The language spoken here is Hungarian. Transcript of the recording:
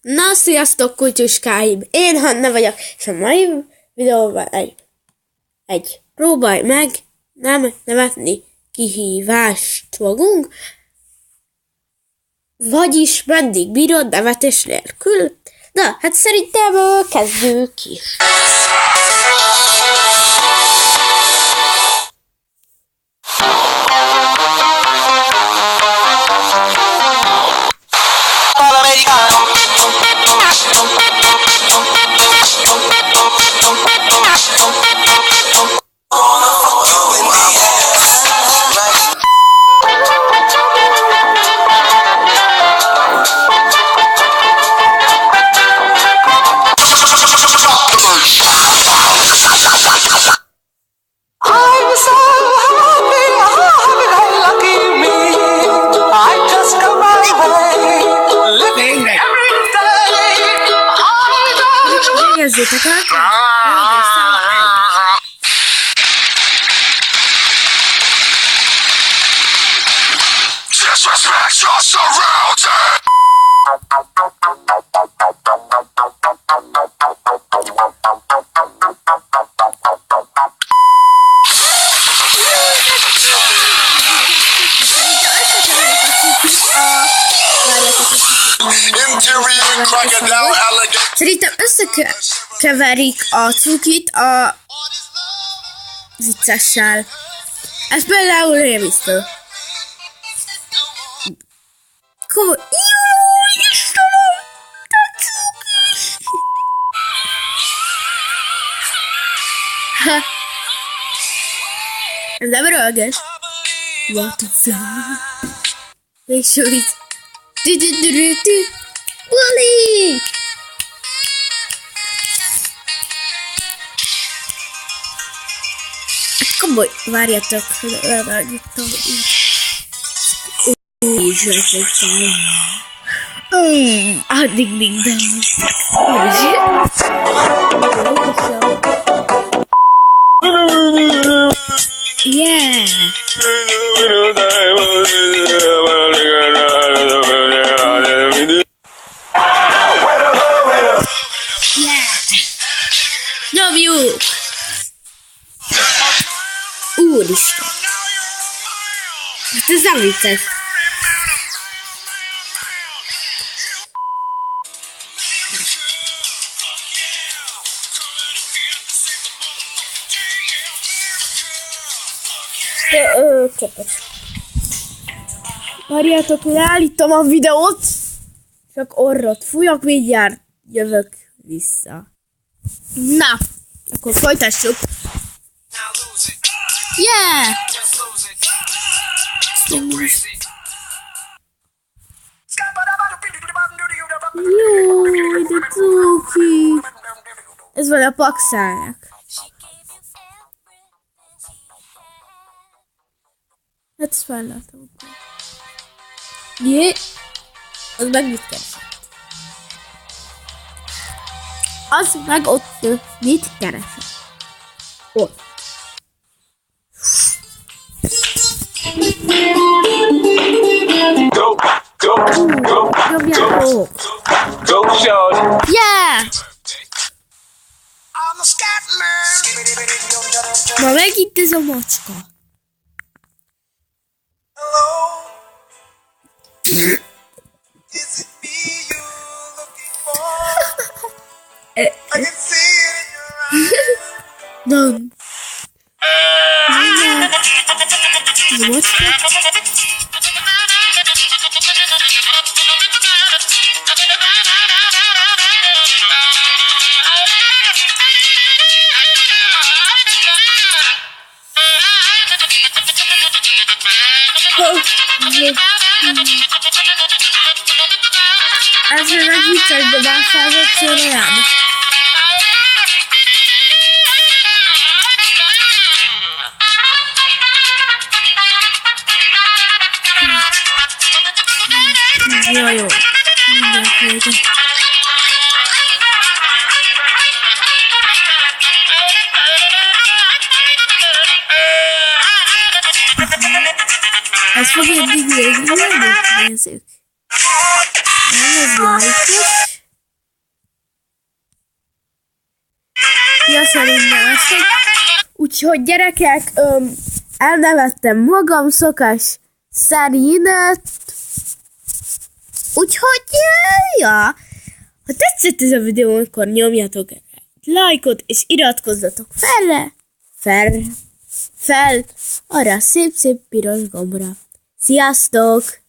Na, sziasztok, kutyuskáim! Én Hanna vagyok, és a mai videóban egy próbálj meg nem nevetni kihívást fogunk, vagyis meddig bírod nevetés nélkül. Na, hát szerintem kezdjük is. Nézzétek el! Szerintem összekeverik a cukit a viccessel. Ez például rémisztő. Komoly. Jó, Istenem! A cuki! Ez nem rölges. What the fuck? Végső vicc. Bully! Komoly, várjatok, hogy elvágítom így. Így leszek. Addig minden. Yeah! Nyomjuk! Úristen! Hát ez nem vicces. Csapos. Várjátok, leállítom a videót. Csak orrot fújok, mindjárt jövök vissza. Na, akkor folytassuk. Yeah! Júj, de cuki! Ez van a pakszának. Hát ezt fellátom. Jé! Az meg mit keresett? Az meg ott mit keresett? Ott. Go, show. Yeah! Ma megint ez a macska. Nem. Ez a macska? Ez meg vicces, de bánfázott szórajába. Jó. Mindenki. Ez fogja eddig végigmenni? Nézzük. Ez lájkos. szerint neveztek. Úgyhogy gyerekek, elnevettem magam szokás szerint. Úgyhogy, ja, ha tetszett ez a videó, akkor nyomjatok egy lájkot, és iratkozzatok fel arra a szép piros gombra. Sziasztok!